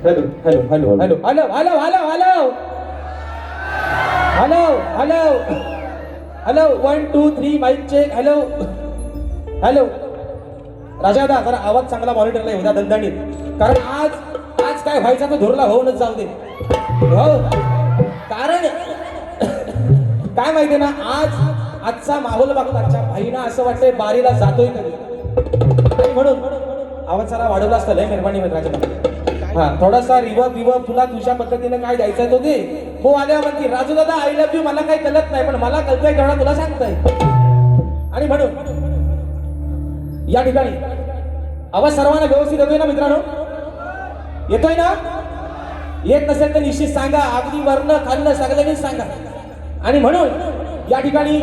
Hello hello hello hello hello hello hello hello hello hello hello 1 2 3 mic check hello hello राजादा जरा आवाज चांगला मॉनिटरला येऊ द्या दणदणीत कारण आज आज काय व्हायचं तो धुरला होऊनच जाऊ दे हो कारण काय माहितीये ना आजचा माहोल बघून आजच्या भाईना असं वाटतंय बारीला जातोय कधी आणि म्हणून आवाज जरा वाढवला असता लय मेहरबानी राजा हा थोडासा रिवर्ब तुला तुझ्या पद्धतीने काय द्यायचं तो दे हो आल्या म्हणती राजू दादा आय लव्ह यू मला काही कळत नाही पण मला कळतंय तेवढा तुला सांगताय आणि म्हणून या ठिकाणी आवाज सर्वांना व्यवस्थित येतोय ना मित्रांनो येतोय ना येत नसेल तर निश्चित सांगा अगदी वर्ण खाल्लं सगळ्यांनी सांगा आणि म्हणून या ठिकाणी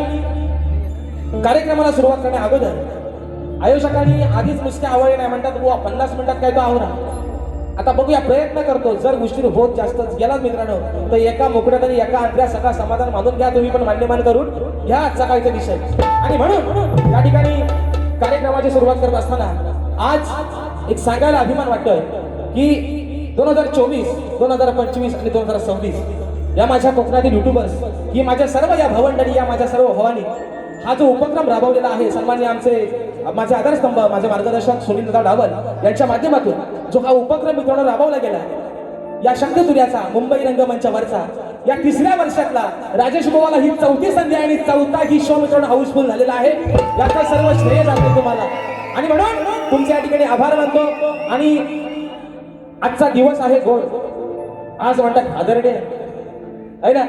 कार्यक्रमाला सुरुवात करण्या अगोदर आयोजकांनी आधीच नुसते आवडले नाही म्हणतात बुवा 50 मिनिटात काय तो आवरा आता बघूया प्रयत्न करतो जर गोष्टी होत जास्तच गेलाच मित्रांनो तर एका मुकड्यात आणि एका अंतऱ्या सगळा समाधान मानून घ्या तुम्ही पण मान्यमान करून घ्या आजचा काहीतरी विषय आणि म्हणून या ठिकाणी कार्यक्रमाची सुरुवात करत असताना आज एक सांगायला अभिमान वाटतोय की 2024 2025 आणि 2026 या माझ्या कोकणातील युट्यूबर्स ही माझ्या सर्व या भवंडणी या माझ्या सर्व भवानी हा जो उपक्रम राबवलेला आहे सन्माननीय आमचे माझे आधारस्तंभ माझे मार्गदर्शक सुनीलदादा डावल यांच्या माध्यमातून जो हा उपक्रम मित्रांनो राबवला गेला या शंखतुर्याचा मुंबई रंगमंचावरचा या 3ऱ्या वर्षातला राजेश बोवाला ही 4थी संधी आणि 4था ही शो मित्रांनो हाऊसफुल झालेला आहे याचा सर्व श्रेय जाते तुम्हाला आणि म्हणून तुमचे या ठिकाणी आभार मानतो आणि आजचा दिवस आहे गोड आज म्हणतात फादर डे आहे ना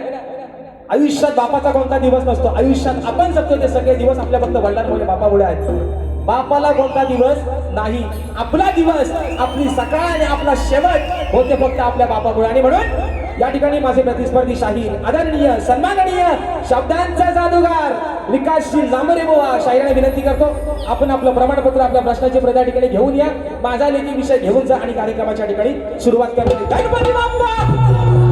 आयुष्यात बापाचा कोणता दिवस नसतो आयुष्यात आपण जगतो ते सगळे दिवस आपल्या फक्त वडिलांमुळे बापामुळे आहेत बापाला कोणता दिवस नाही आपला दिवस आपली सकाळ आणि आपला शेवट होते फक्त आपल्या बापामुळे आणि म्हणून या ठिकाणी माझे प्रतिस्पर्धी शाहीर आदरणीय सन्माननीय शब्दांचा जादूगार विकासशील नामरे बोवा शाहिराने विनंती करतो आपण आपलं प्रमाणपत्र आपल्या प्रश्नाची प्रत ठिकाणी घेऊन या माझा लेखी विषय घेऊन जा आणि कार्यक्रमाच्या ठिकाणी सुरुवात करतो गणपती बाप्पा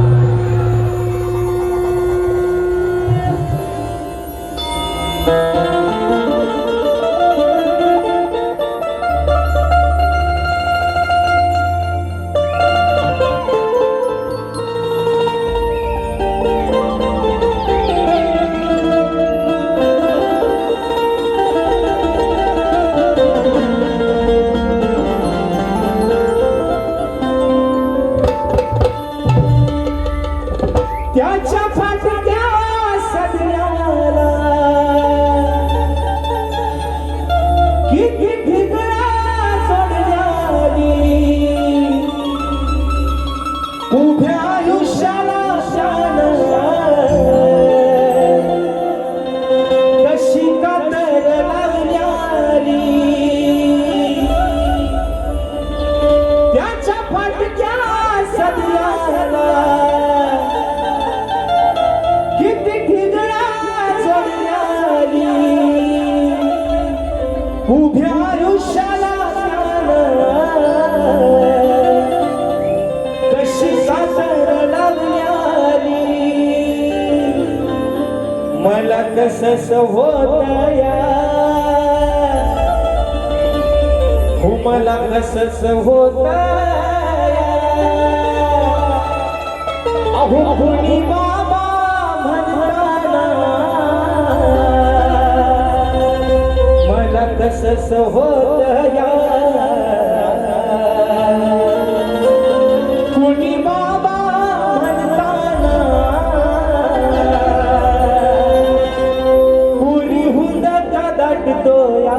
त्याच्या फाटक्या सदऱ्याला किती ठिकरा सोडल्यानी उभ्या आयुष्याला शान कशी कातर लावल्यानी त्याच्या फाटक्या सदऱ्याला उभ्या आयुष्याला कशी सासर लावल्यानी मला कसं होतया हो मला कसं होतया अहो भुनी बाबा म्हणताना कसं होतया कुणी बाबा म्हणताना पुरी हुंदका दाटतोया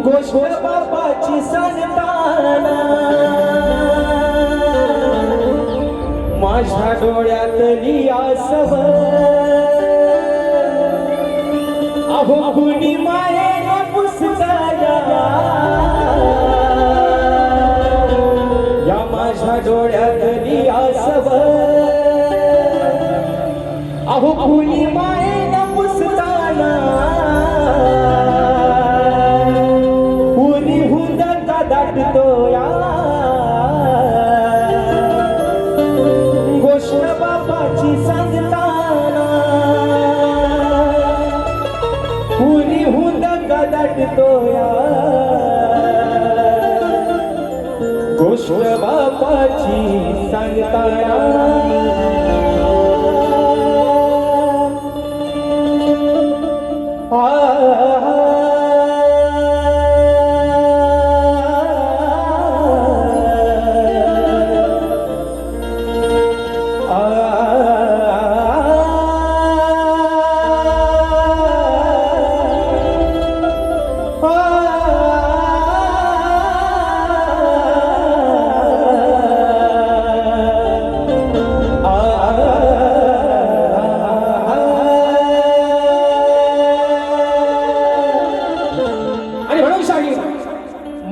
गोष्ट बापाची सांगताना माझ्या डोळ्यातली आसव अहो कुणी मायेने पुसताया या माझ्या डोळ्यातली आसव अहो कुणी मायेने पुसताया पुरी हुंदका दाटतोया गोष्ट बापाची सांगताना पुरी हुंदका दाटतोया गोष्ट बापाची सांगताना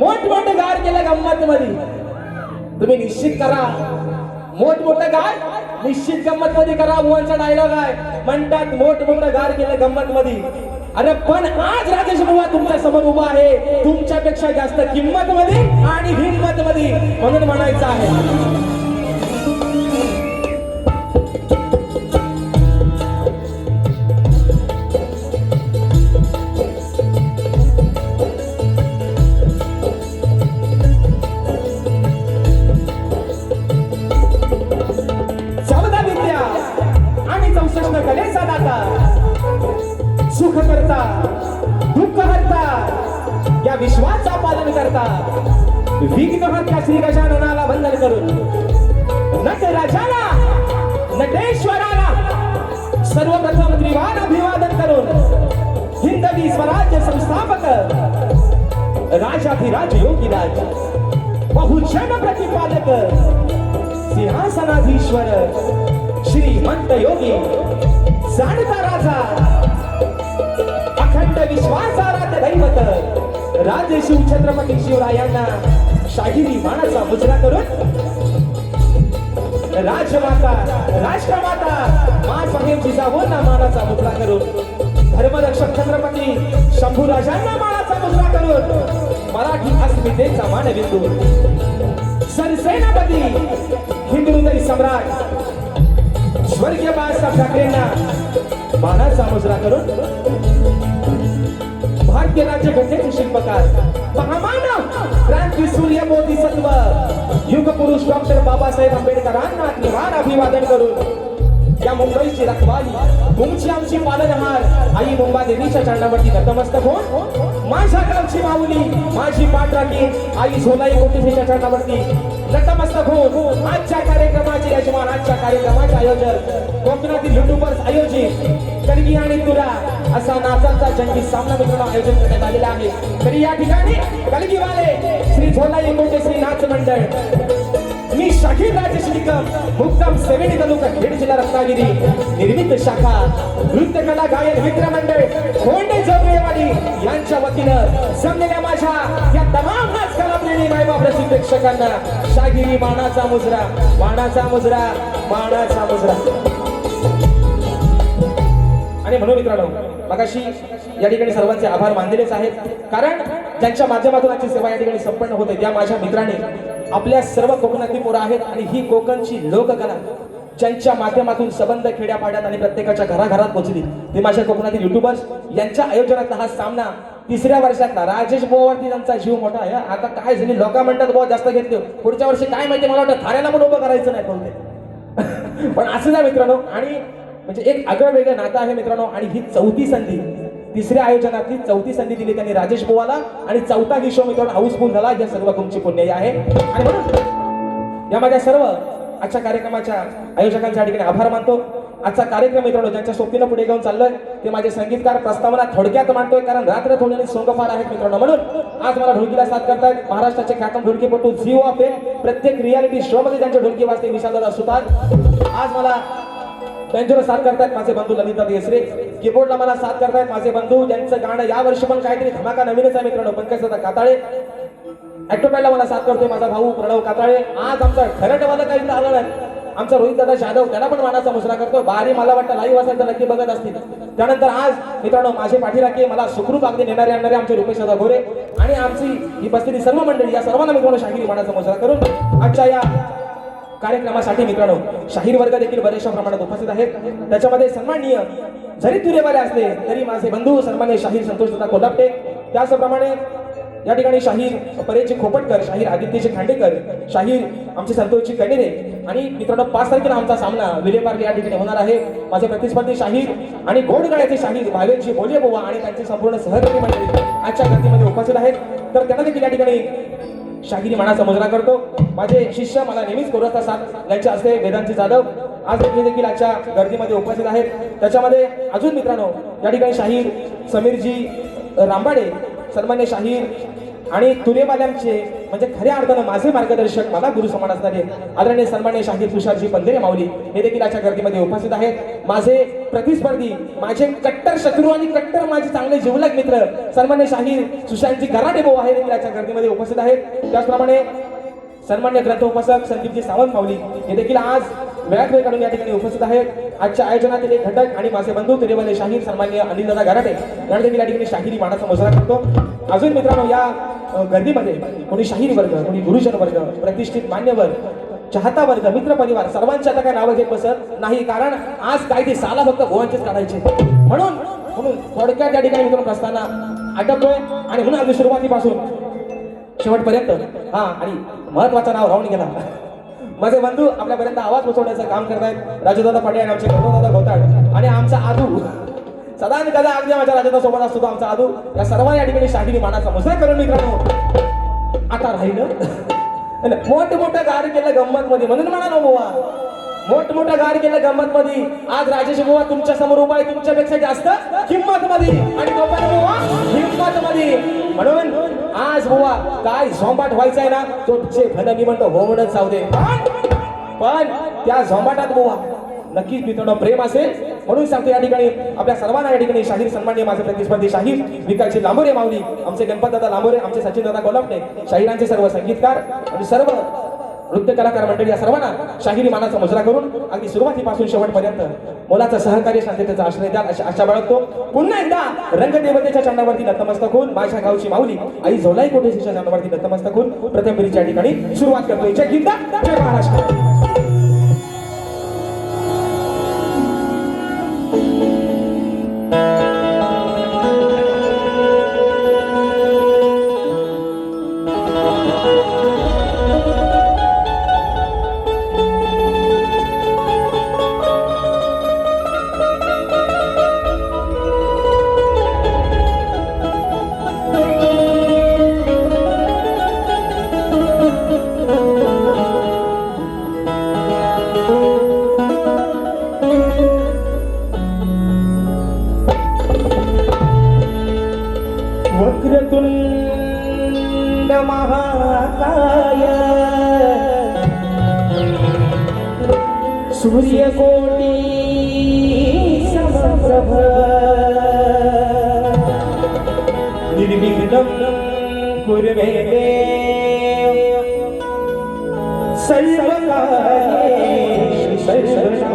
मोठमोठं गार केलं गंमत मध्ये तुम्ही निश्चित करा मोठमोठं गार निश्चित गंमत मध्ये करा मोहनचा डायलॉग आहे म्हणतात मोठमोठं गार केलं गंमत मध्ये अरे पण आज राजेश बुवा तुमच्या समोर उभा आहे तुमच्यापेक्षा जास्त किंमत मध्ये आणि हिंमत मध्ये म्हणून म्हणायचं आहे सुख करता दुःख हरता या विश्वाचा पालन करता विघ्नहर्त्या श्री गजाननाला वंदन करून नटराजाला नटेश्वराला सर्वप्रथम त्रिवार अभिवादन करून हिंदवी स्वराज्य संस्थापक राजाधिराज योगीराज बहुजन प्रतिपादक सिंहासनाधीश्वर श्रीमंत योगी जाणता राजा अखंड विश्वासाराध्य दैवत राजे शिव छत्रपती शिवरायांना शाहिरी मानाचा मुजरा करून राजमाता राष्ट्रमाता मासाहेब जिजाऊंना मानाचा मुजरा करून धर्मरक्षक छत्रपती शंभूराजांना मानाचा मुजरा करून मराठी अस्मितेचा मानबिंदू सरसेनापती हिंदुहृदय सम्राट स्वर्गीय बाळासाहेब ठाकरेंना मानाचा मुजरा करून भारतीय राज्य घटनेचे शिल्पकार महामानव क्रांती सूर्य बोधिसत्व युग पुरुष डॉक्टर बाबासाहेब आंबेडकरांना त्रिवार अभिवादन करून या मुंबईची रखवाली तुमची आमची पालनहार आई मुंबा देवीच्या चरणावरती नतमस्तक होऊन माझ्या गावची माऊली माझी पाठराखी आई झोलाई कोटीच्या चरणावरती नतमस्तक होऊन आजच्या कार्यक्रमाचे यजमान आजच्या कार्यक्रमाचे आयोजक कोकणातील युट्यूबर्स आयोजित कलगी आणि तुरा असा नाचाचा जंगी सामना मित्रांनो आयोजन करण्यात आलेला आहे तरी या ठिकाणी कलगीवाले श्री झोलाई कोटे श्री नाच मंडळ मी शाहीर राजेश निकम मुक्काम सेवेनी तालुका खेड जिल्हा रत्नागिरी निर्मित शाखा नृत्यकला गायन मित्र मंडळ कोंडे जोगळेवाडी यांच्या वतीनं जमलेल्या माझ्या या तमाम नाच कलाप्रेमी मायबाप रसिक प्रेक्षकांना शाहिरी मानाचा मुजरा मानाचा मुजरा मानाचा मुजरा आणि म्हणून मित्रांनो मगाशी या ठिकाणी सर्वांचे आभार मानलेलेच आहेत कारण ज्यांच्या माध्यमातून आजची सेवा या ठिकाणी संपन्न होते त्या माझ्या मित्रांनी आपल्या सर्व कोकणातली पोरं आहेत आणि ही कोकणची लोककला ज्यांच्या माध्यमातून संबंध खेड्यापाड्यात आणि प्रत्येकाच्या घराघरात पोहोचली ते माझ्या कोकणातील युट्यूबर्स यांच्या आयोजनातला हा सामना तिसऱ्या वर्षातला राजेश बोवावरती त्यांचा जीव मोठा आहे आता काय झाली लोक म्हणतात बहुत जास्त घेतले पुढच्या वर्षी काय माहिती मला वाटतं थाऱ्याला पण उभं करायचं नाही बोलते पण असं जा मित्रांनो आणि म्हणजे एक आगळं वेगळं नातं आहे मित्रांनो आणि ही चौथी संधी तिसऱ्या आयोजनातली चौथी संधी दिली त्यांनी राजेश बोवाला आणि चौथा ही शो मित्रांनो हाऊसफुल झाला या सर्व तुमची पुण्याई आहे आणि म्हणून या माझ्या सर्व आजच्या कार्यक्रमाच्या आयोजकांच्या ठिकाणी आभार मानतो आजचा कार्यक्रम मित्रांनो ज्यांच्या सोबतीनं पुढे घेऊन चाललोय ते माझे संगीतकार प्रस्तावना थोडक्यात मांडतोय कारण रात्र थोड्याने सोंग फार आहेत मित्रांनो म्हणून आज मला ढोलकीला साथ करतायत महाराष्ट्राचे ख्यातम ढोलकीपटू झी ऑफ प्रत्येक रियालिटी शो मध्ये त्यांचे ढोलकी वाजते विशालदादा सुतार आज मला त्यांच्यावर साथ करतायत माझे बंधू ललिता देसरे कीबोर्डला मला साथ करतायत माझे बंधू ज्यांचं गाणं या वर्षी पण काहीतरी धमाका नवीनच आहे मित्रांनो पंकज काताळे ऍक्टोपॅडला मला साथ करतोय माझा भाऊ प्रणव काताळे आज आमचा खरटवाला काही आलं नाही आमचा रोहित दादा जाधव त्यांना पण मानाचा मुजरा करतो बारी मला वाटतं लाईव्ह असेल तर नक्की बघत असतील त्यानंतर आज मित्रांनो माझे पाठीराखे मला सुखरूप अगदी नेणारे आणणारे आमचे रुपेश दादा गोरे आणि आमची ही बसलेली सर्व मंडळी या सर्वांना मित्रांनो शाहिरी मानाचा मुजरा करून आजच्या या कार्यक्रमासाठी मित्रांनो शाहीर वर्ग देखील बरेचशा प्रमाणात उपस्थित आहेत त्याच्यामध्ये सन्माननीय जरी तुरेवाले असले तरी माझे बंधू सन्माननीय शाहीर संतोष दादा कोल्हापटे त्याचप्रमाणे या ठिकाणी शाहीर परेचे खोपटकर, शाहीर आदित्यचे खांडेकर, शाहीर आमचे संतोषची कणेरे आणि मित्रांनो 5 तारखेला आमचा सामना विलेपार्ले या ठिकाणी होणार आहे. माझे प्रतिस्पर्धी शाहीर आणि गोडगळ्याचे शाहीर भावेंची बोले बोवा आणि त्यांचे संपूर्ण सहकारी मंडळी आजच्या गर्दीमध्ये उपस्थित आहेत. तर त्यांना देखील या ठिकाणी शाहिरी मानाचा मुजरा करतो. माझे शिष्य मला नेहमीच करू असतात यांच्या हस्ते वेदांती जाधव आज देखील आजच्या गर्दीमध्ये उपस्थित आहेत. त्याच्यामध्ये अजून मित्रांनो या ठिकाणी शाहीर समीरजी रांबाडे, सन्मान्य शाहीर आणि तुरेवाल्यांचे म्हणजे खऱ्या अर्थानं माझे मार्गदर्शक, मला गुरु समान असणारे आदरणीय सन्मान्य शाहीर तुषारजी पंधेरे माऊली हे देखील आजच्या गर्दीमध्ये उपस्थित आहेत. माझे प्रतिस्पर्धी, माझे कट्टर शत्रू आणि कट्टर माझे चांगले जिवलग मित्र सन्मान्य शाहीर सुशांतजी गराडे भाऊ हे देखील आजच्या गर्दीमध्ये उपस्थित आहेत. त्याचप्रमाणे सन्मान्य ग्रंथोपासक संदीपजी सावंत माऊली हे देखील आज वेळात वेळ काढून या ठिकाणी उपस्थित आहेत. आजच्या आयोजनातील एक घटक आणि माझे बंधू तुरेवाले शाहीर सन्मान्य अनिलदादा गराडे यांना देखील या ठिकाणी शाहिरी मानाचा मुजरा करतो. अजून मित्रांनो या गर्दीमध्ये कोणी शाहीर वर्ग, कोणी गुरुजन वर्ग, प्रतिष्ठित मान्यवर, चाहता वर्ग, मित्र परिवार सर्वांच्या आता काय नावं घेत बसत नाही, कारण आज काय ते साला फक्त गोवांचेच काढायचे. म्हणून थोडक्यात या ठिकाणी मित्रांनो प्रस्थाना आटपतोय आणि म्हणून अगदी सुरुवातीपासून शेवटपर्यंत आणि महत्वाचं नाव राहून गेला. माझे बंधू आपल्यापर्यंत आवाज पोहोचवण्याचं काम करतायत राजूदादा पाटील आणि आमचे गौरवदादा घोटाळ आणि आमचा आदू सदा आणि कदा अगदी माझ्या राजदा सोबत असतो आमचा आदू. या सर्वांनी या ठिकाणी शाहिरी मानाचा मुजरा करून मित्रांनो आता राहिलं मोठं गार केलं गंमत मध्ये, म्हणून म्हणा ना बुवा मोठं गार केलं गंमत मध्ये. आज राजेश बुवा तुमच्या समोर उभा आहे, तुमच्यापेक्षा जास्त किंमत मध्ये आणि तो पण बुवा हिंमत मध्ये. म्हणून आज बुवा काय झोंबाट व्हायचंय ना तोचे भलं मी म्हणतो होऊनच जाऊ दे, पण त्या झोंबाटात बुवा नक्कीच मित्रांनो प्रेम असेल. म्हणून सांगतो या ठिकाणी आपल्या सर्वांना या ठिकाणी शाहीर सन्मान्य माझे प्रतिस्पर्धी शाहीर विकासजी लांबोरे माऊली, आमचे गणपत दादा लांबोरे, आमचे सचिन दादा कोल्हापणे, शाहिरांचे सर्व संगीतकार आणि सर्व नृत्य कलाकार मंडळी या सर्वांना शाहिरी मानाचा मुजरा करून अगदी सुरुवातीपासून शेवटपर्यंत मोलाचा सहकार्य शांततेचा आश्रय द्या अशी आशा बाळगतो. पुन्हा एकदा रंगदेवतेच्या चरणावरती नतमस्तक होऊन माझ्या गावची माऊली आई झोलाई कोटेशीच्या चरणावरती नतमस्तक होऊन प्रथम फेरीच्या ठिकाणी सुरुवात करतोय. जय हिंद, जय महाराष्ट्र. वक्रतुंड महाकाय सूर्यकोटी समप्रभ निर्विघ्नं कुरु मे देव सर्वकार्येषु सर्वदा.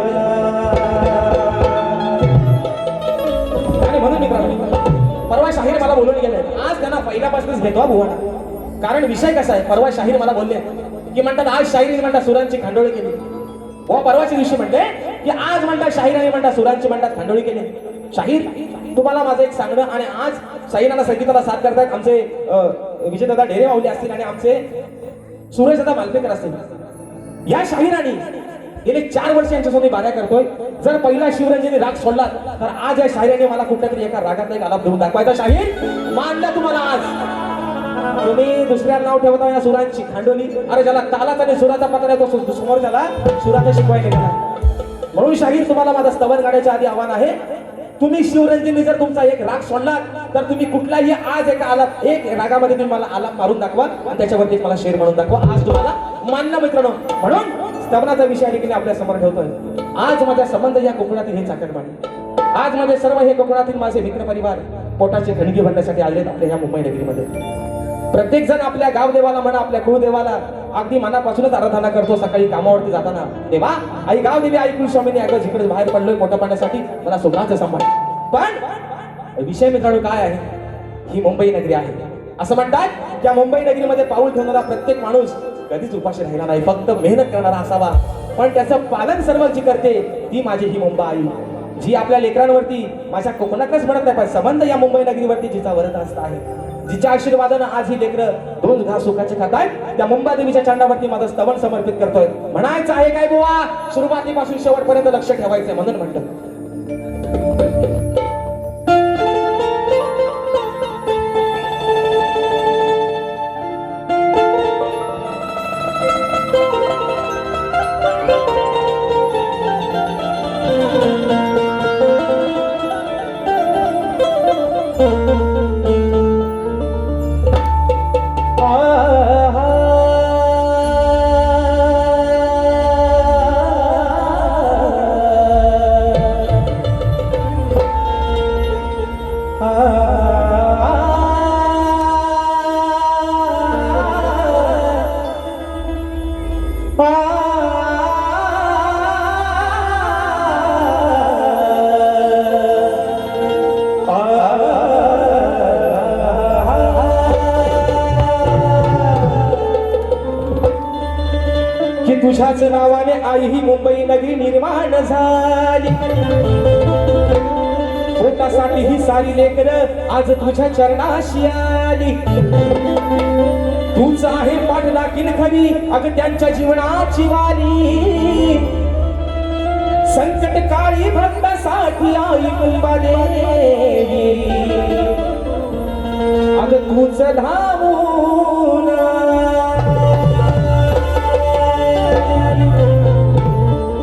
आणि म्हणून मित्रांनो परवा शाहीर मला बोलून गेले, आज त्यांना पहिल्यापासूनच घेतो बुवाना. कारण विषय कसा आहे, परवा शाहीर मला बोलले की म्हणतात आज शाहिरी म्हणतात सुरांची खांडोळी केली. व परवाच्या दिवशी म्हणते की आज म्हणतात शाहिरांनी म्हणतात सुरांची म्हणतात खांडोळी केली. शाहीर तुम्हाला माझं एक सांगणं, आणि आज शाहिरांना संगीताला साथ करतात आमचे विजयदादा ढेरे माऊली असतील आणि आमचे सुरेशदादा मालपेकर असतील. या शाहिरांनी गेले 4 वर्ष यांच्यासोबत बाऱ्या करतोय. जर पहिला शिवरंजनी राग सोडला तर आज या शाहिराने मला कुठल्या तरी एका रागात एक आलाप देऊन दाखवायचा. शाहीर मानलं तुम्हाला आज. तुम्ही दुसऱ्या नाव ठेवता या सुरांची खांडोली. अरे ज्याला तालाचा आणि सुराचा पत्र आहे तो समोर झाला सुराचा शिकवायला गेला. म्हणून शाहीर तुम्हाला माझा स्तवन गाण्याच्या आधी आव्हान आहे, तुम्ही शिवरंजनी जर तुमचा एक राग सोडला तर तुम्ही कुठलाही आज एक आलाप एक रागामध्ये तुम्ही मला आलाप मारून दाखवा आणि त्याच्यावरती मला शेर म्हणून दाखवा. आज तुम्हाला मानलं मित्रांनो. म्हणून स्तवनाचा विषय देखील आपल्या समोर ठेवतोय. आज माझ्या संबंध या कोकणातील हे चाकरमानी, आज माझे सर्व हे कोकणातील माझे मित्र परिवार पोटाचे खणगी भरण्यासाठी आले आपल्या ह्या मुंबई नगरीमध्ये. प्रत्येक जण आपल्या गावदेवाला म्हणा आपल्या कुळदेवाला अगदी मनापासूनच आराधना करतो. सकाळी कामावरती जाताना देवा आई गावदेवी आई कुलस्वामीने अगं जिकडे बाहेर पडलोय पोटा पाण्यासाठी मला सुखाचं सांभाळ. पण विषय मित्रांनो काय आहे, ही मुंबई नगरी आहे. असं म्हणतात की मुंबई नगरीमध्ये पाऊल ठेवणारा प्रत्येक माणूस कधीच उपाशी राहिला नाही, फक्त मेहनत करणारा असावा. पण त्याचं पालन सर्व जी करते ती माझी ही मुंबई आई, जी आपल्या लेकरांवरती माझ्या कोकणातच म्हणत नाही पण संबंध या मुंबई नगरीवरती जिचा वरद असत आहे. जिच्या आशीर्वादानं आज ही लेकरं दोन घास सुखाचे खातायत, त्या मुंबादेवीच्या चांडावरती माझं स्तवन समर्पित करतोय. म्हणायचं आहे काय बुवा, सुरुवातीपासून शेवटपर्यंत लक्ष ठेवायचंय म्हणून म्हणतो. की तुझ्याच नावाने आई ही मुंबई नगरी निर्माण झाली. पोटासाठी ही सारी लेकर आज तुझ्या चरणाशी आली. तूच आहे पाठलागीन खरी अग त्यांच्या जीवनाची वाली. संकट काळी भक्तासाठी आई मुंबादेवी अग तूच धावून.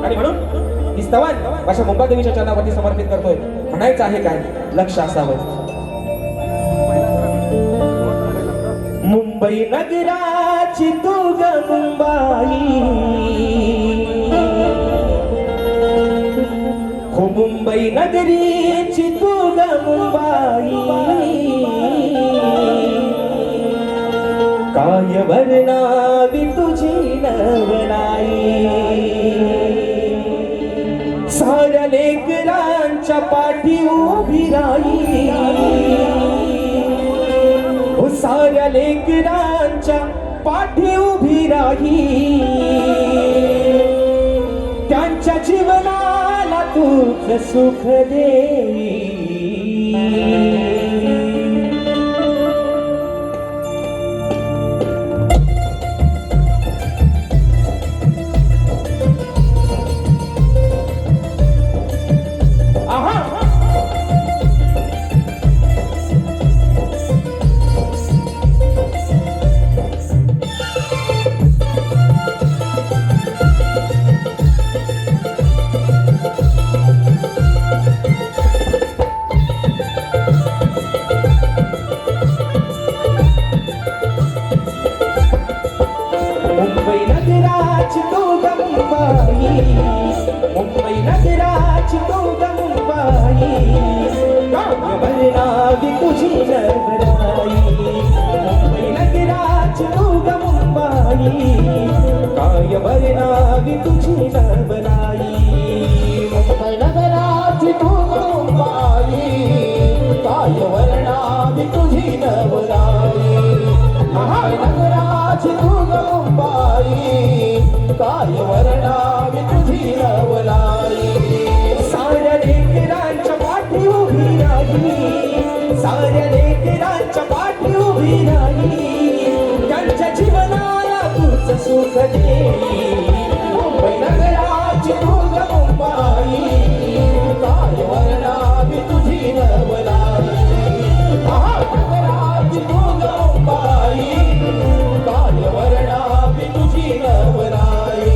आणि म्हणून स्तवन माझ्या मुंबादेवीच्या चरणावरती समर्पित करतोय. म्हणायचं आहे काय, लक्ष असावं. मुंबई नगराची तू ग मुंबाई, हो मुंबई नगरीची तू ग मुंबाई. काय वर्णावी तुझी नवलाई. साऱ्या लेकरांच्या पाठी उभी राही. हो साऱ्या लेकरांच्या पाठी उभी राही. त्यांच्या जीवनाला तूच सुख देई. मुंबई नगराची तू ग मुंबाई, मुंबई नगराची तू ग मुंबाई. काय वर्णावी तुझी नवलाई. मुंबई नगराची तू ग मुंबाई. काय वर्णावी तुझी नवलाई. मुंबई नगराची तू ग मुंबाई. काय वर्णावी तुझी नवलाई. मुंबई नगराची तू ग मुंबाई. काय वर्णावी तुझी नवलाई. साऱ्या लेकरांच्या पाठी उभी राही. साऱ्या लेकरांच्या पाठी उभी राही. त्यांच्या जीवनाला तूच सुख देई. मुंबई नगराची तू ग मुंबाई. काय वर्णावी तुझी नवलाई. नगराची तू ग मुंबाई. काय वर्णावी तुझी नवलाई.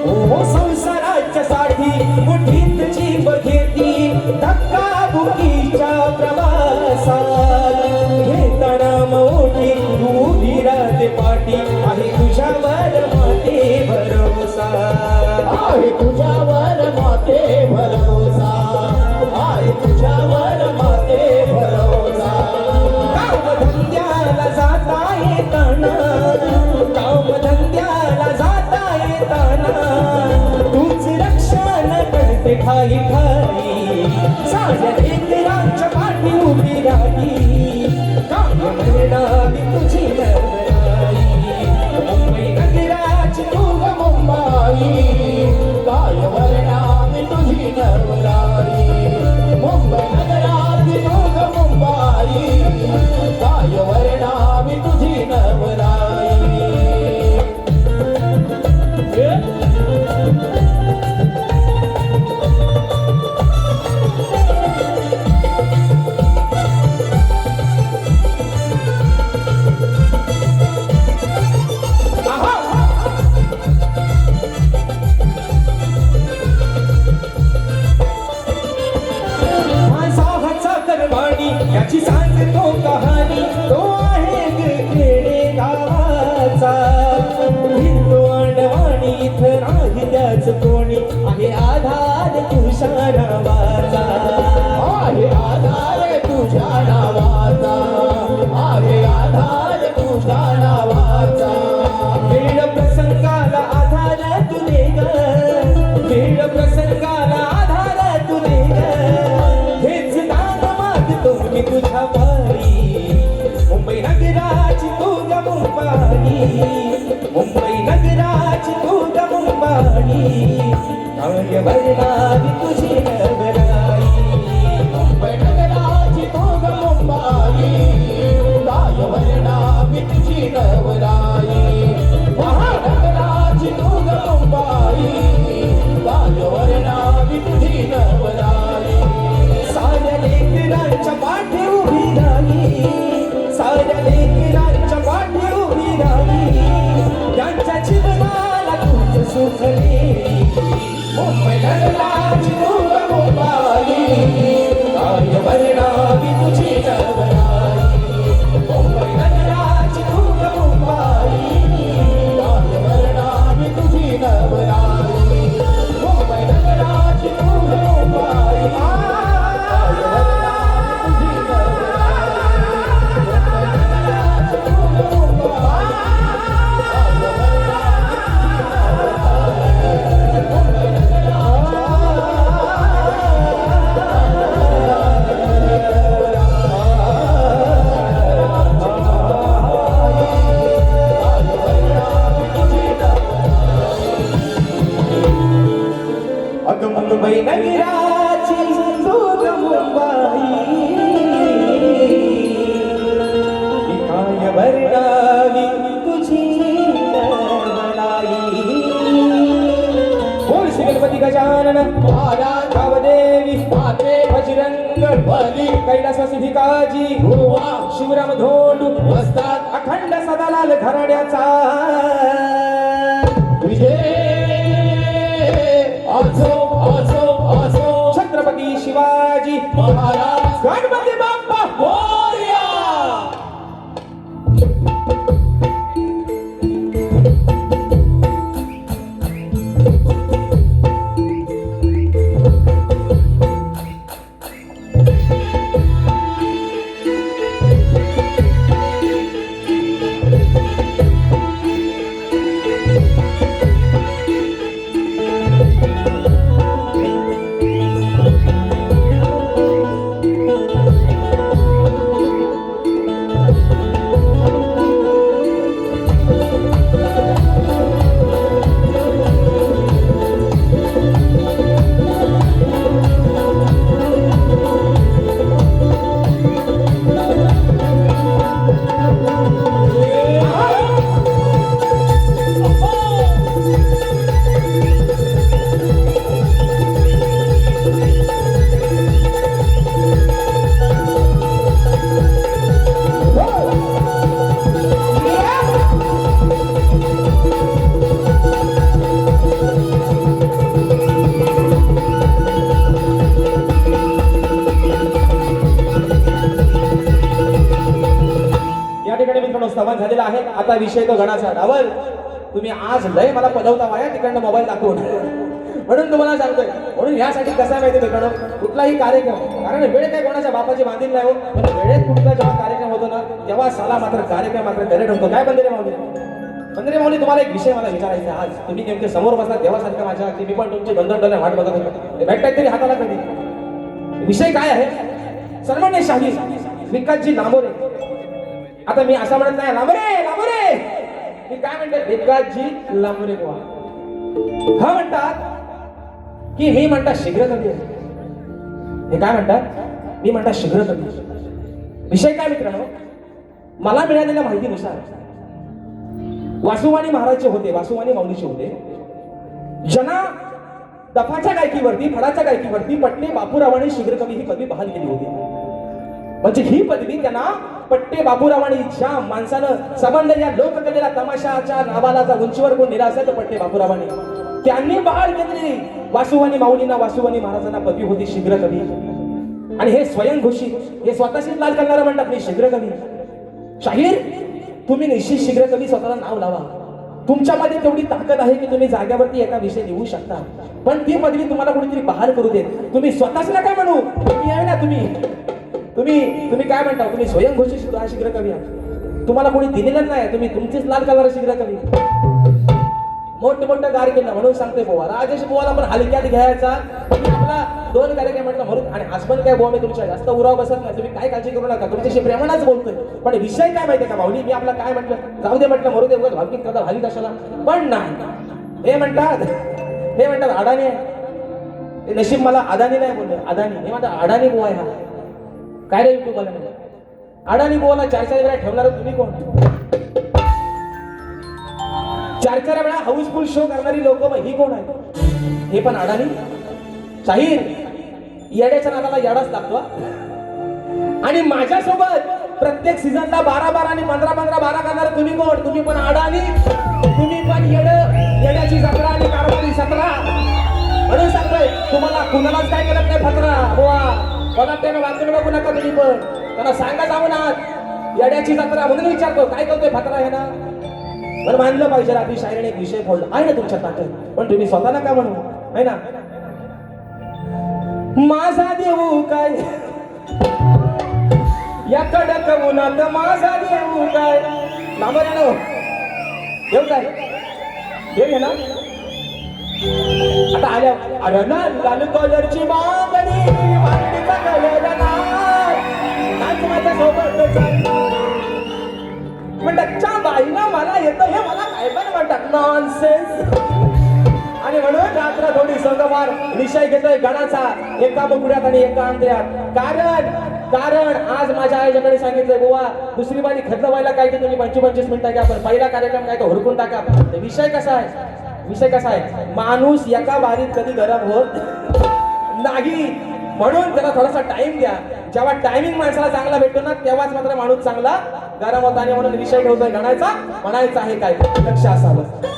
ओ संसाराच्या साठी मुठीत जीव घेती. धक्का बुकीच्या प्रवासात घेताना मोठी उभी राहते पाठी. आहे तुझ्यावर माते भरोसा. आहे तुझ्यावर माते भरोसा. आहे तुझ्यावर माते भरोसा. कामधंद्याला जाता येताना, कामधंद्याला जाता येताना तूच रक्षण करते ठाई ठाई. साऱ्या लेकरांच्या पाठी उभी राही. काय त्याच कोणी आहे आधार तुझ्या नावाचा, आहे आधार तुझ्या नावाचा, आहे आधार तुझ्या नावाचा. वेळ प्रसंगाला आधार तुले ग, वेळ प्रसंगाला आधार तुले ग. हेच दान मागतो मी तुझ्या पायी, मुंबई नगराची तू ग मुंबाई, मुंबई नगराची तू ग मुंबाई. काय वर्णावी तुझी नवराई, मुंबई नगराची तू ग मुंबाई, काय वर्णावी तुझी नवराई. महानगराची तू ग मुंबाई, काय वर्णावी तुझी नवराई. साऱ्या लेकरांच्या पाठी उभी राही, साऱ्या लेकरांच्या पाठी उभी राही. त्यांच्या जीवनाला तुझ सुख देई, मुंबई नगराची तू ग मुंबाई, काय वर्णावी तुझी नवराई. मुंबई नगराची तू ग मुंबाई, काय वर्णावी तुझी नवराई. मुंबई नगराची तू ग मुंबाई, काय वर्णावी तुझी नवराई. मुंबई नगराची तू ग मुंबाई, काय अग मुंबई नगराची तू ग मुंबाई. काय वर्णावी तुझी नवलाई. बोल श्री गणपती गजानन महाराज गावदेवी माते बजरंग बली कैलासवासी भिकाजी भुवा शिवराम धोंडू वस्ताद अखंड सदालाल घराण्याचा विजय असो असो असो. छत्रपती शिवाजी महाराज गणपती बाप्पा मोरया. समान झालेला आहे. आता विषय तो गणाचा डावल. तुम्ही आज लय मला पदवता वाया तिकडनं मोबाईल दाखवून, म्हणून तुम्हाला सांगतोय. म्हणून ह्यासाठी कसा माहिती मित्रांनो, कुठलाही कार्यक्रम, कारण वेळ काय कोणाच्या बापाची बांधील नाही हो, पण वेळेत कुठला जेव्हा कार्यक्रम होतो ना तेव्हा साला मात्र कार्यक्रम मात्र करेक्ट होतो. काय बंदरे माऊली, बंदरे माऊली तुम्हाला एक विषय मला विचारायचा आज. तुम्ही नेमके समोर बसला देवासारखं माझ्या, की मी पण तुमची दोन डोळे वाट बघत होतो. ते भेटताय तरी हाताला कधी. विषय काय आहे, सर्वांनी शाही विकासजी लांबोरे. आता मी असं म्हणत नाही लांबोरे लांबोरे, मी काय म्हणते विकासजी लांबोरे बुवा. हा म्हणतात की मी म्हणतात शीघ्र कमी आहे. हे काय म्हणतात, मी म्हणतात शीघ्र कमी. विषय काय मित्रांनो, मला मिळालेल्या माहितीनुसार वासुवाणी महाराजचे होते, वासुवाणी माऊलीचे होते, ज्यांना दफाच्या गायकीवरती, फडाच्या गायकीवरती पट्टे बापूरावांनी शीघ्रकवी ही पदवी बहाल केली होती. म्हणजे ही पदवी त्यांना पट्टे बापूरावांनी, ज्या माणसानं संबंध या लोककलेला तमाशाच्या नावाला जर उंचीवर कोण नेला असेल तर पट्टे बापूरावांनी, त्यांनी बहाल केलेली वासुवाणी माऊलींना, वासुवाणी महाराजांना पदवी होती शीघ्रकवी. आणि हे स्वयंघोषित, हे स्वतःशीच लाल करणारं म्हणतात मी शीघ्रकवी. शाहीर तुम्ही निश्चित शीघ्रकवी स्वतःला नाव लावा. तुमच्यामध्ये तेवढी ताकद आहे की तुम्ही जाग्यावरती एका विषय लिहू शकता, पण ती पदवी तुम्हाला कोणीतरी बहाल करू देत. तुम्ही स्वतःच नका म्हणू, तुम्ही आहे ना, तुम्ही तुम्ही तुम्ही काय म्हणता, तुम्ही स्वयंघोषित शीघ्र कवी आहात. तुम्हाला कोणी दिलेलं नाही, तुम्ही तुमचीच लाल कलर शीघ्र कवी. मोठं गार केलं म्हणून सांगते बोवा, राजेश बोवाला पण हलक्यात घ्यायचा. तुम्ही आपला 2 कार्यक्रम म्हटलं म्हणून, आणि आज पण काय बोवा मी तुमच्या जास्त उराव बसत नाही, तुम्ही काय काळजी करू नका, तुमच्याशी प्रेमानच बोलतोय. पण विषय काय माहितीये का माऊली, मी आपला काय म्हटलं, जाऊ दे म्हटलं, मरू दे, उगाच भावकीत करता भावी कशाला. पण नाही, हे म्हणतात अडाणी आहे. ते नशीब मला अदानी नाही बोलले, अदानी. हे म्हणतात अडाणी बोवा आहे हा. काय रे युट्यूब मला अडाणी बोवाला 4 वेळा ठेवणार तुम्ही कोण? 4 वेळा हाऊसफुल शो करणारी लोक ही कोण आहे? हे पण अडाणी. शाहीर येड्याच्या नादाला येडाच लागतो. आणि माझ्यासोबत प्रत्येक सीझनला 12 आणि 15 करणार तुम्ही कोण? तुम्ही पण अडाणी, तुम्ही पण येड्याची जत्रा आणि कारभारी 17. म्हणून सांगतोय तुम्हाला, कुणालाच काय केलं नाही फत्रा बुवा, कोणा त्यानं वाचून बघू नका तुम्ही. पण त्यांना सांगा जाऊन आहात येड्याची जत्रा, म्हणून विचारतो काय करतोय फत्रा आहे ना. पण मानलं पाहिजे, आपली शायरीने एक विषय फोडला आहे ना तुमच्या ताकद, पण तुम्ही स्वतःला का म्हणू आहे ना. माझा देऊ काय या कडक उन्हात, माझा देऊ काय नामऱ्यानो देऊ काय हे घे ना. आता आल्या अरे ना, लाल कलरची बांगडी, बांगडीचा कलर नाच माझ्या सोबत म्हणतात बाईला मला येतं, हे मला काय पण म्हणतात नॉनसेन्स. आणि म्हणून रात्र थोडी सोमवार विषय घेतोय गणाचा, एका बकुड्यात आणि एका आंध्यात. कारण आज माझ्या आईच्याकडे सांगितलंय बुवा, दुसरी बारी खर्च व्हायला काय ते तुम्ही 25 मिनिटं घ्या, पण पहिला कार्यक्रम काय तो हुडकून टाका. विषय कसा आहे, माणूस एका बारीत कधी गरम होत नाही, म्हणून त्याला थोडासा टाइम द्या. जेव्हा टायमिंग माणसाला चांगला भेटतो ना, तेव्हाच मात्र माणूस चांगला गरम होता. आणि म्हणून विषय ठेवतोय गणाचा, म्हणायचं आहे काय, लक्ष असावं.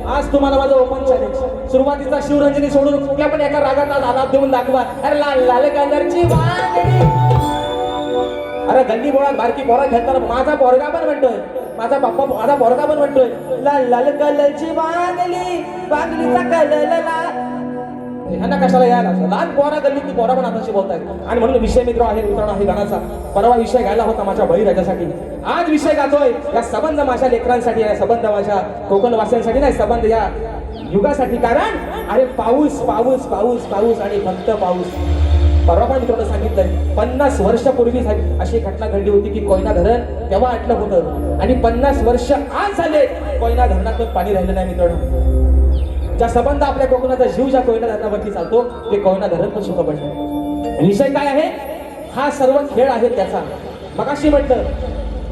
आज तुम्हाला माझं ओपन चॅलेंज. सुरुवातीचा शिवरंजनी सोडून कुठल्या पण एका रागात आज आलाप देऊन दाखवा. अरे लाल लाल कलरची बांगडी. अरे गल्ली बोळात बारकी पोरा खेळताना माझा पोरगा पण म्हणतोय, माझा पोरगा पण म्हणतोय लाल लाल कलरची बांगडी, बांगडीचा कलर लाल. ह्यांना कशाला यायला लहान पोरा गल्लीतली पोरा पण आताशी बोलतायत. आणि म्हणून विषय मित्रांनो आहे गाण्याचा. परवा विषय गायला होता माझ्या बळीराजासाठी, आज विषय गातोय या संबंध माझ्या लेकरांसाठी, या संबंध माझ्या कोकणवासियांसाठी नाही, संबंध या युगासाठी. कारण अरे पाऊस पाऊस पाऊस पाऊस आणि फक्त पाऊस. परवा पण मित्रांनो सांगितलंय 50 वर्षापूर्वी अशी घटना घडली होती की कोयना धरण तेव्हा आटलं होतं, आणि 50 वर्ष आज झाले कोयना धरणातून पाणी राहिलं नाही. मित्रांनो, ज्या संबंध आपल्या कोकणाचा जीव ज्या कोयना धरणावरती चालतो ते कोयना धरण पण सुख पडलं. विषय काय आहे, हा सर्व खेळ आहे त्याचा. मगाशी म्हटलं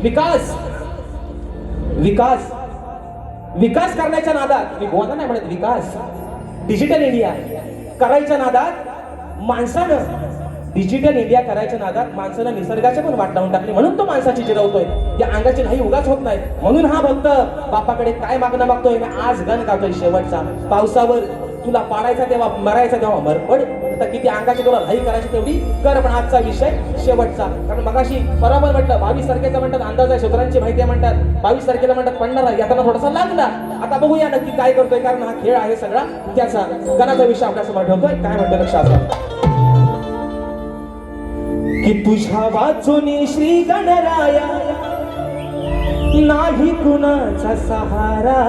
विकास विकास विकास करण्याच्या नादात, मी गोवा नाही म्हणत, विकास डिजिटल इंडिया करायच्या नादात माणसानं, डिजिटल इंडिया करायच्या नादात माणसानं निसर्गाच्या पण वाट लावून टाकली. म्हणून तो माणसाची जिरवतोय, या अंगाची नाही उगाच होत नाही. म्हणून हा भक्त बापाकडे काय मागणं मागतोय, मी आज गण गातोय शेवटचा. पावसावर तुला पाडायचा तेव्हा मरायचा तेव्हा मरपड, आता किती अंगाची तुला राही करायची तेवढी कर. पण आजचा विषय शेवटचा, कारण मगाशी बरोबर म्हटलं 22 तारखेचा म्हणतात अंदाज आहे, सूत्रांची माहिती आहे म्हणतात, 22 तारखेला म्हणतात पडणार आहे, यातना थोडासा लागला. आता बघूया नक्की काय करतोय, कारण हा खेळ आहे सगळा त्याचा. गणाचा विषय आपल्यासमोर ठेवतोय, काय म्हणतोय लक्ष असं की तुझ्या वाचून श्री गणराया नाही कुणाचा सहारा.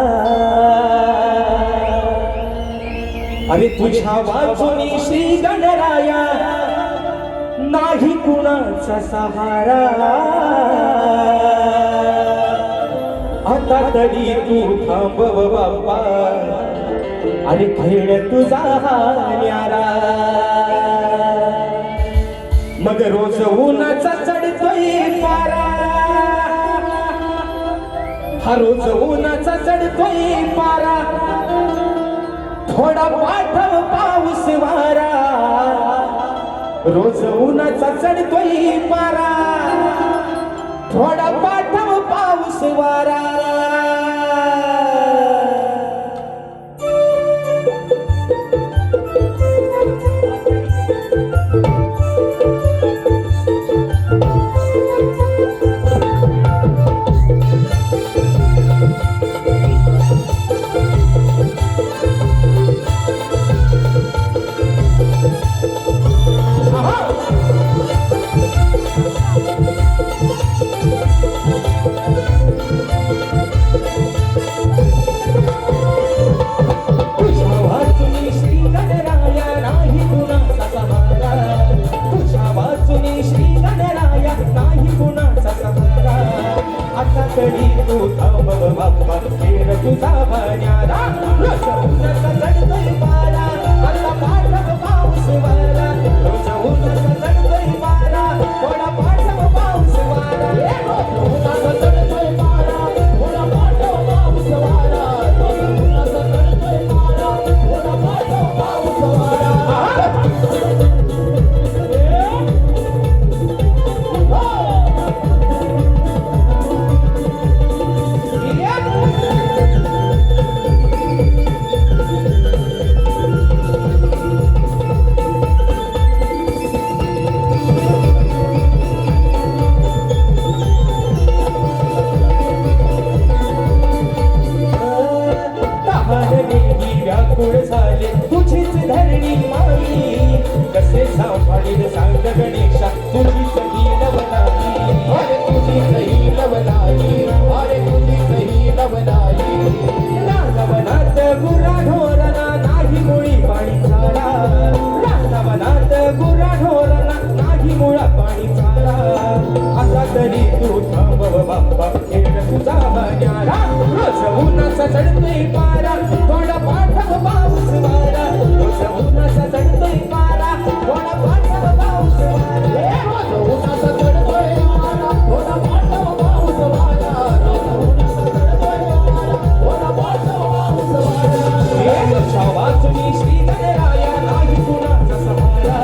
अरे तुझ्या वाचून श्री गणराया नाही कुणाचा सहारा. आता तरी तू थांब बाप्पा आणि खेळ तुझा हा न्यारा. मग रोज उन्हाचा चढतोय पारा, हा रोज उन्हाचा चढतोय पारा, थोडा पाठव पाऊस वारा, रोज उन्हाचा चढतोय पारा, थोडा पाठव पाऊस वारा. तरी तू थांब बाप्पा खेळ तुझा भण्याला, रोज उन्हाचा चढतोय पारा, आता पाठव पाऊस वारा, रोज उन्हाचा चढतोय पारा, थोडा पाठव पाऊस वारा, रोज उन्हाचा चढतोय पारा, थोडा पाठव पाऊस वारा, रोज उन्हाचा चढतोय पारा, थोडा पाठव पाऊस वारा. व्याकुळ झाले तुझीच धरणी माई, कसे सांभाळील सांग गणेशा तुझीच ही लवलाई, अरे तुझीच ही लवलाई, अरे तुझीच ही लवलाई. रानवनात गुराढोरांना नाही मुळी पाणी चारा, रानवनात गुराढोरांना नाही मुळा पाणी चारा, आता तरी तू थांब बाप्पा खेळ तुझा भण्याला, रोज उन्हाचा चढतोय पारा, थोडा पाठव पाऊस वारा, रोज उन्हाचा चढतोय पारा, थोडा पाठव पाऊस वारा, रोज उन्हाचा चढतोय पारा, थोडा पाठव पाऊस वारा, रोज उन्हाचा चढतोय पारा, थोडा पाठव पाऊस वारा. तुझ्या वाचुनी श्री गणराया नाही कुणाचा सहारा,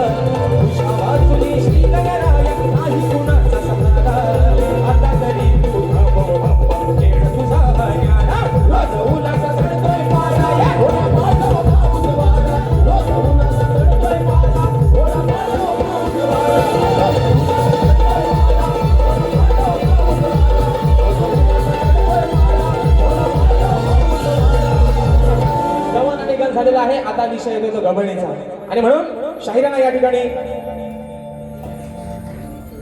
तुझ्या वाचुनी श्री गणराया नाही कुणाचा सहारा, आता तरी तू थांब बाप्पा खेळ तुझा भण्याला, रोज उन्हाचा चढतोय पारा, थोडा पाठव पाऊस वारा, रोज उन्हाचा चढतोय पारा, थोडा पाठव पाऊस वारा. निकाल झालेला आहे. आता विषय येतो तो गबळणीचा, आणि म्हणून शाहिरांना या ठिकाणी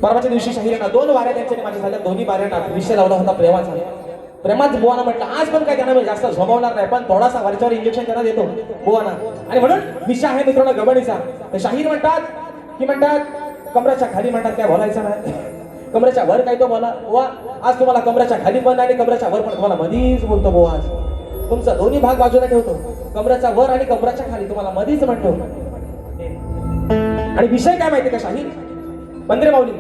परवाच्या दिवशी शाहिरांना 2 वाऱ्या त्यांच्या माझ्या झाल्या, दोन्ही वाऱ्यांना विषय लावला होता प्रेमाचा. प्रेमात बुवाना म्हटलं आज पण काय त्यांना मी जास्त झोपवणार नाही, पण थोडासा वरच्यावर इंजेक्शन त्यांना देतो बुवाना, आणि म्हणून विषय आहे मित्रांनो गबळणीचा. तर शाहीर म्हणतात कमराच्या खाली म्हणतात काय बोलायचं नाही, कमराच्या वर काय तो बोला बुवा, आज तुम्हाला कमराच्या खाली पण आणि कमराच्या वर पण तुम्हाला मधीच बोलतो बुवा, आज तुमचा दोन्ही भाग बाजूला ठेवतो, कमराच्या वर आणि कमराच्या खाली तुम्हाला मधीच म्हणतो. आणि विषय काय माहिती का शाहीर बंद्रे माऊली,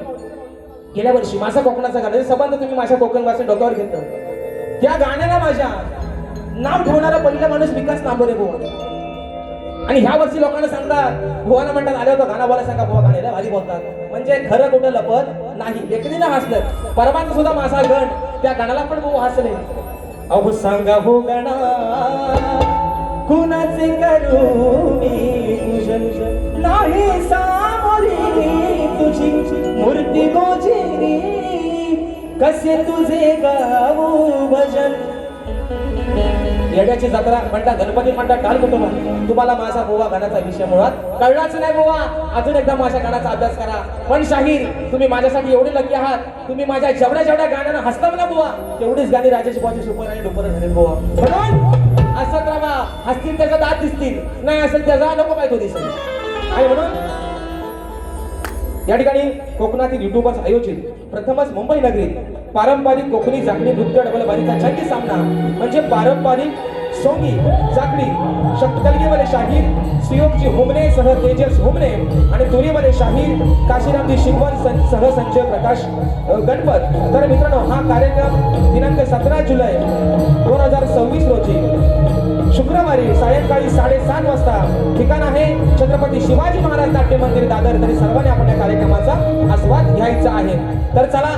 गेल्या वर्षी माझा कोकणाचा गाणं संबंध तुम्ही माझ्या कोकण वाचून डोक्यावर घेतलं, त्या गाण्याला माझ्या नाव ठेवणारा पहिला माणूस विकास तांबोरे बुवा, आणि ह्या वर्षी लोकांना सांगतात बुवाना म्हणतात आले होतं गाणं बोला, सांगा बुवा गाण्याला भारी बोलतात, म्हणजे खरं कुठं लपत नाही. एकटीनं हसलं, परवाचं सुद्धा माझा गण त्या गाण्याला पण बुवा हसले. अहो सांगा हो गणा कुणाचे करू मी पूजन, नाही सामोरी तुझी मूर्ती गोजिरी, कसे तुझे गाऊ भजन. येड्याची जत्रा म्हणता, गणपती म्हणता, टाळ कुटुंब. तुम्हाला माझा बुवा गाण्याचा विषय मुळात कळलाच नाही बुवा, अजून एकदा माझ्या गाण्याचा अभ्यास करा. पण शाहीर तुम्ही माझ्यासाठी एवढे लकी आहात, तुम्ही माझ्या जेवढ्या गाण्यांना हसताव ना बुवा, तेवढीच गाणी राजेश बुवाची सुपर आणि डुपर झाले बुवा. म्हणून असं राहा, हसतील त्याचा दात दिसतील, नाही असेल त्याचा नको काय तो दिसेल. आणि म्हणून या ठिकाणी कोकणातील युट्यूबर्स आयोजित प्रथमच मुंबई नगरीत पारंपरिक कोकणी जागणी नृत्य डबल बारीचा छंदी सामना, म्हणजे पारंपरिक सोंगी जाकडी कलगीमध्ये शाहीर सुयोगजी हुमणे सह तेजस हुमणे आणि तुरीमध्ये शाहीर काशीरामजी शिकवण सह संजय प्रकाश गणपत. तर मित्रांनो हा कार्यक्रम दिनांक 17 जुलै 2026 रोजी शुक्रवारी सायंकाळी 7:30 वाजता ठिकाण आहे छत्रपती शिवाजी महाराज नाट्य मंदिर दादर. तरी सर्वांनी आपण या कार्यक्रमाचा आस्वाद घ्यायचा आहे. तर चला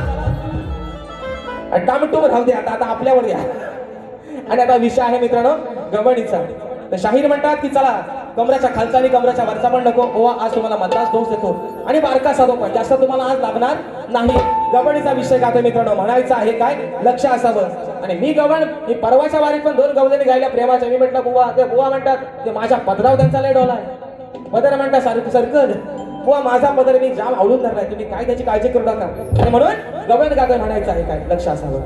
टामटूम राहू दे आता आपल्यावर या. आणि आता विषय आहे मित्रांनो गवणीचा. तर शाहीर म्हणतात की चला कमराच्या खालचा आणि कमराच्या वरचा पण नको ओवा, आज तुम्हाला मधलाच डोस देतो आणि बारका साधो पण जास्त तुम्हाला आज लागणार नाही. गवणीचा विषय गातो मित्रांनो. म्हणायचं आहे काय लक्ष असावं. आणि मी गवण मी परवाच्या वारीत पण 2 गवळणी गायल्या प्रेमाच्या. मी म्हटलं बुवा, ते बुवा म्हणतात ते माझ्या पदराव त्यांचा लय डोला आहे. पदर म्हणतात सरकल बुवा माझा पदर मी जाम आवडून धरलाय, तुम्ही काय त्याची काळजी करू नका. आणि म्हणून गवण गातो म्हणायचं आहे काय लक्ष असावं.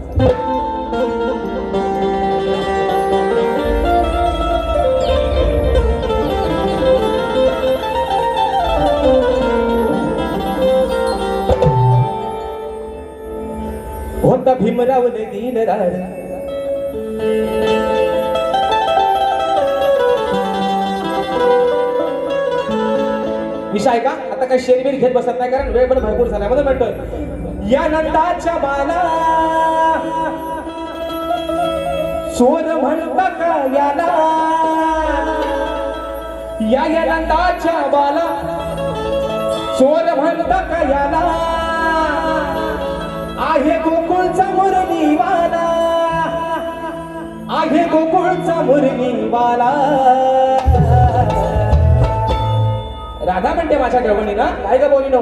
होता भीमराव दिलदार विषय का आता काही शेरबीर घेत बसत नाही कारण वेळ पण भरपूर झाला. म्हणून म्हणतोय या नंदाच्या बाला चोर म्हणता का याला, या नंदाच्या बाला चोर म्हणता का याला, आहे गोकुळचा मुरलीवाला, आहे गोकुळचा मुरलीवाला. राधा म्हणते माझ्या गवणीला काय ग बोलिनो,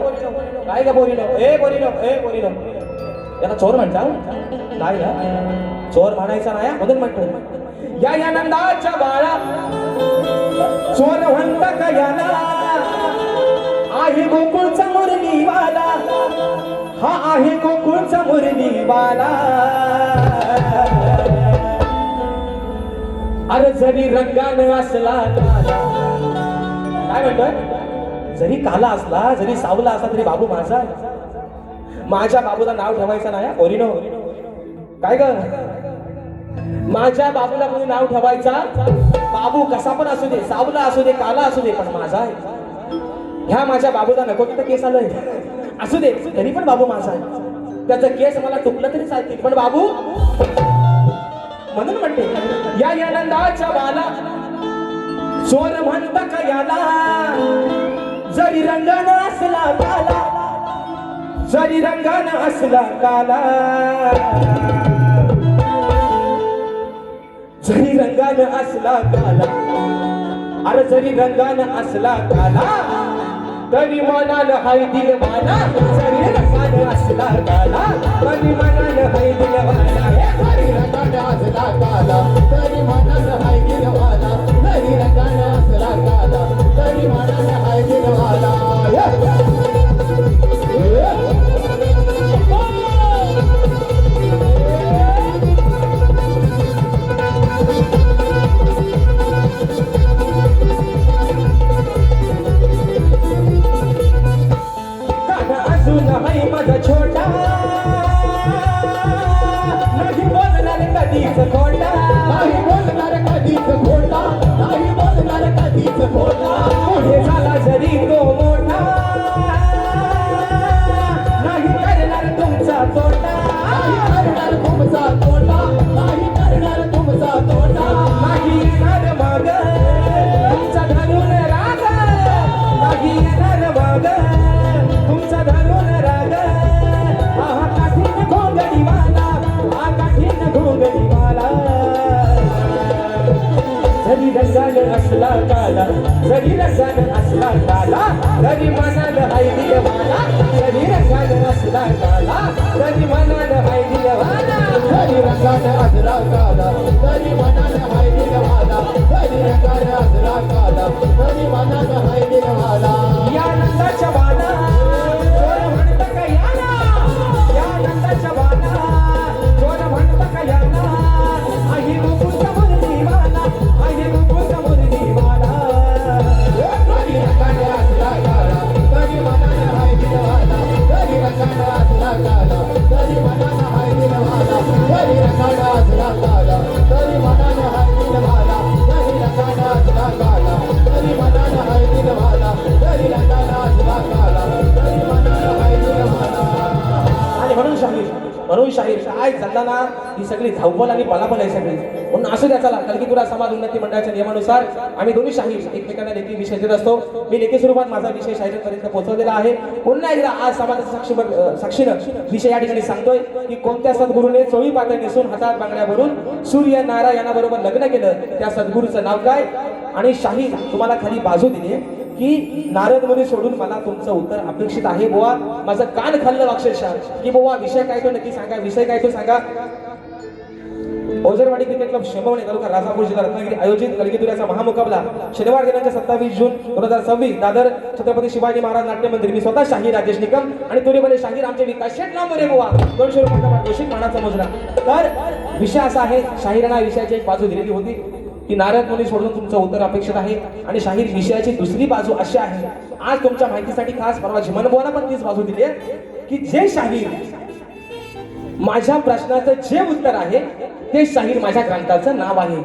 काय ग बोलिनो, ए बोलिनो, ए बोलिनो. याला चोर म्हणता नाही ना, चोर म्हणायचा नाही म्हणून म्हणतो या नंदाच्या बाळा चोर म्हणता का याला, आहे गोकुळचा मुरलीवाला, हा आहे गोकुळचा मुरलीवाला. अरे जरी रंगाने असला काय म्हणतोय, जरी काला असला जरी सावला असला तरी बाबू माझा. माझ्या बाबूला नाव ठेवायचं नाही ओरिनो. काय ग माझ्या बाबूला कोणी नाव ठेवायचा, बाबू कसा पण असू दे, सावला असू दे, काला असू दे, पण माझा आहे. ह्या माझ्या बाबूला नको तिथं केस आलोय असू दे तरी पण बाबू माझा आहे. त्याचं केस मला टुकलं तरी चालतील पण बाबू. म्हणून म्हणते या नंदाच्या बाला चोर म्हणता का याला, जरी रंगानं असला काला, जरी रंगानं असला काला, जरी रंगानं असला काला, अरे जरी रंगानं असला काला, तरी मनानं हाय दिलवाला, जरी रंगानं असला काला, तरी मनानं हाय दिलवाला. तरी रंगानं असला काला, तरी मनानं हाय दिलवाला, तरी रंगानं असला काला, तरी मनानं हाय दिलवाला. नाही माझा छोटा, नाही बोलणार कधीच खोटा, नाही बोलणार कधीच खोटा, नाही बोलणार कधीच खोटा. पुढे झाला जरी तो मोठा, नाही करणार तुमचा तोटा, नाही करणार तुमचा तोटा, नाही करणार तुमचा तोटा. नाही येणार माग तुमचा धरून राग, नाही येणार माग तुमचा धरून राग. हा काठीन घोंगडीवाला, हा काठीन घोंगडीवाला. जरी रंगानं असला काला, जरी रंगानं असला काला, तरी मनानं हाय दिलवाला, जरी रंगानं असला काला, तरी मनानं हाय दिलवाला. तरी रंगानं असला काला, तरी मनानं हाय दिलवाला, तरी रंगानं असला काला, तरी मनानं हाय दिलवाला. या नंदाच्या बाला चोर म्हणता का याला, या नंदाच्या बाला चोर म्हणता का याला, आहे गोकुळचा मुरलीवाला, आहे गोकुळचा मुरलीवाला. तरी रंगानं असला काला, तरी मनानं हाय दिलवाला, तरी रंगानं असला काला, तरी मनानं हाय दिलवाला, तरी रंगानं असला काला, तरी मनानं हाय दिलवाला. चालला ना ही सगळी धावपळ आणि पलापल आहे सगळी. म्हणून असू द्या, चला कलगीतुरा समाज उन्नती मंडळाच्या नियमानुसार आम्ही दोन्ही शाहीर एकमेकांना लेखी विषय देत असतो. मी लेखी स्वरूपात माझा विषय शाहिरांपर्यंत पोहोचवलेला आहे. पुन्हा एकदा आज समाजाच्या साक्षीनं विषय या ठिकाणी सांगतोय की कोणत्या सद्गुरूने चोळी पातळ नेसून हातात बांगड्या भरून सूर्य नारायणाबरोबर लग्न केलं, त्या सद्गुरूचं नाव काय? आणि शाहीर तुम्हाला खाली बाजू दिली की नारद मुनी सोडून मला तुमचं उत्तर अपेक्षित आहे. बुवा माझं कान खाल्लं अक्षरशः की बुवा विषय काय तो नक्की सांगा, विषय काय तो सांगा. ओझरवाडी क्रिकेट क्लब शेंबवणे तालुका राजापूर जिल्हा रत्नागिरी आयोजित कलगीतुऱ्याचा महामुकाबला शनिवार दिनांक 27 जून 2026 दादर छत्रपती शिवाजी महाराज नाट्य मंदिर. मी स्वतः शाहीर राजेश निकम आणि तुरीबले शाहीर आमचे विकास शेठ नांबरे बुवा 200 रुपयाचा घोषित मानाचा मोजरा. तर विषय असा आहे, शाहिरांना विषयाची एक बाजू दिलेली होती की नारद मुनी सोडून तुमचं उत्तर अपेक्षित आहे. आणि शाहीर विषयाची दुसरी बाजू अशी आहे, आज तुमच्या माहितीसाठी खास परवा झिमन बुवाला पण तीच बाजू दिली आहे की जे शाहीर माझ्या प्रश्नाचं जे उत्तर आहे ते शाहीर माझ्या ग्रंथाचं नाव आहे.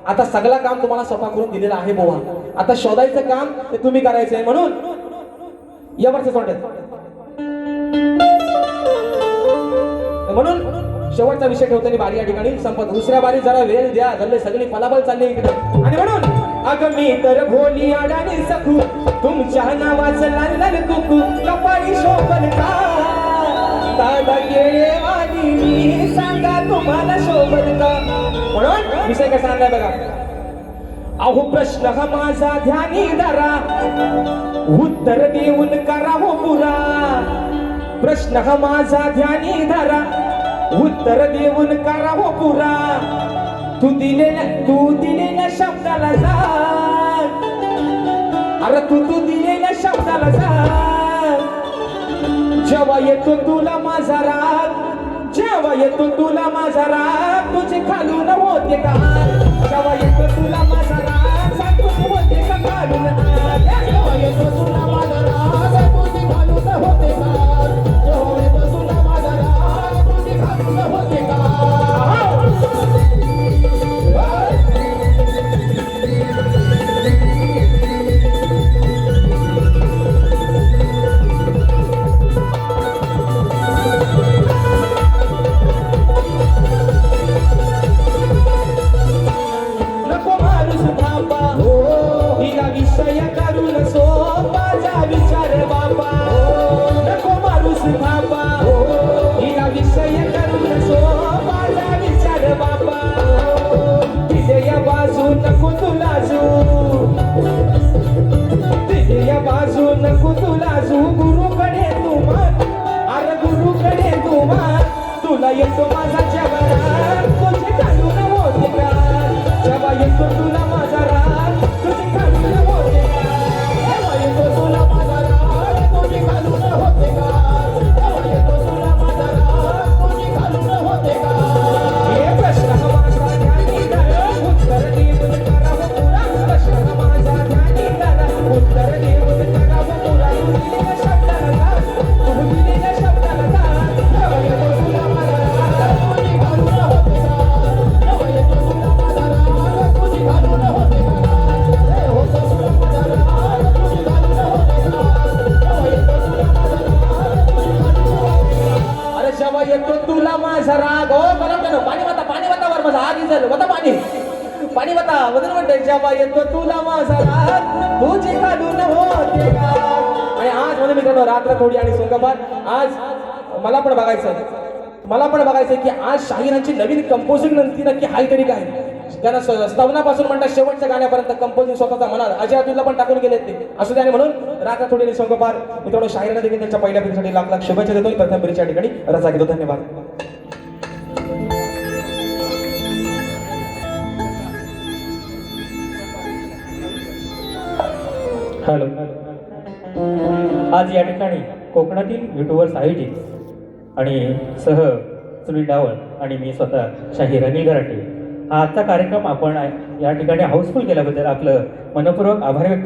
आता सगळं काम तुम्हाला सोपा करून दिलेलं आहे बुवा. आता शोधायचं काम ते तुम्ही करायचंय. म्हणून यावरच म्हणून शेवटचा विषय ठेवताना बारी या ठिकाणी संपत. दुसऱ्या बारी जरा वेळ द्या, झाले सगळी पलाबल चालली इकडे. आणि म्हणून अगं मी तर भोली अडाणी सखू तुमच्या नावाचं लाल लाल कुकू कपाळी शोभन का दादा गेले वाणी मी सांगा तुम्हाला शोभन का. म्हणून विषय कसा आणलाय बघा. अहो प्रश्न हा माझा ध्यानी धरा उत्तर देऊन करा हो पुरा. प्रश्न हा माझा ध्यानी धरा उत्तर देऊन करा हो पुरा. तू दिलेल्या शब्दाला जा, अरे तू दिलेल्या शब्दाला जा. जेव्हा येतो तुला माझा राग, जेव्हा येतो तुला माझा राग, तुझे खालून होते का? जेव्हा येतो तुला माझा राग, सांग तुझे होते का खालून? जेव्हा येतो तुला माझा राग, तुझे खालून होते का? जेव्हा येतो तुला माझा राग, तुझे खालून होते का? तुला येतो माझा जवान, तुझे खालून होते का? जेव्हा येतो तुला माझा राग, तुझे खालून होते का? जेव्हा येतो तुला माझा राग, तुझे खालून होते का? जेव्हा येतो तुला माझा राग, तुझे खालून होते का? हे प्रश्न हा माझा ध्यानी धरा, उत्तर देऊन करा हो पुरा. प्रश्न हा माझा ध्यानी धरा, उत्तर देऊन करा हो पुरा. तू दिलेल्या शब्दाला जा, तू दिलेल्या शब्दाला जा. जेव्हा येतो तुला माझा राग, तुझे खालून होते का? जेव्हा येतो तुला माझा राग, तुझे खालून होते का? हे होतो तुला माझा राग, तुझे खालून होते का? जेव्हा येतो तुला माझा राग, तुझे खालून होते का? अरे जेव्हा येतो तुला माझा राग, हो बरोबर. पाणी वातावर माझा आग झालं होता. पाणी वाता वजन म्हणते. जेव्हा येतो तुला माझा राग, तुझे खालून होते का? आणि आज म्हणजे मित्रांनो रात्र थोडी आणि सोंगपात आज मला पण बघायचं की आज शाहिरांची नवीन कंपोजिंग नक्की हाय तरी काय. त्यांना स्तवनापासून म्हणतात शेवटच्या गाण्यापर्यंत कंपोजिंग स्वतःचा मनात अजय अतुलला पण टाकून गेलेत ते. असू द्या. म्हणून रात्र थोडी आणि सोंगपात मित्रांनो शाहिरांना देखील त्यांच्या पहिल्या पिढीसाठी लाख लाख शुभेच्छा देतो. प्रथम पिढीच्या ठिकाणी रजा घेतो. धन्यवाद. हॅलो. आज या ठिकाणी कोकणातील युट्यूबर्स आयोजित आणि सह सुनील डावळ आणि मी स्वतः शाहीर अनिल गराटे हा आजचा कार्यक्रम आपण या ठिकाणी हाऊसफुल केल्याबद्दल आपलं मनपूर्वक आभार व्यक्त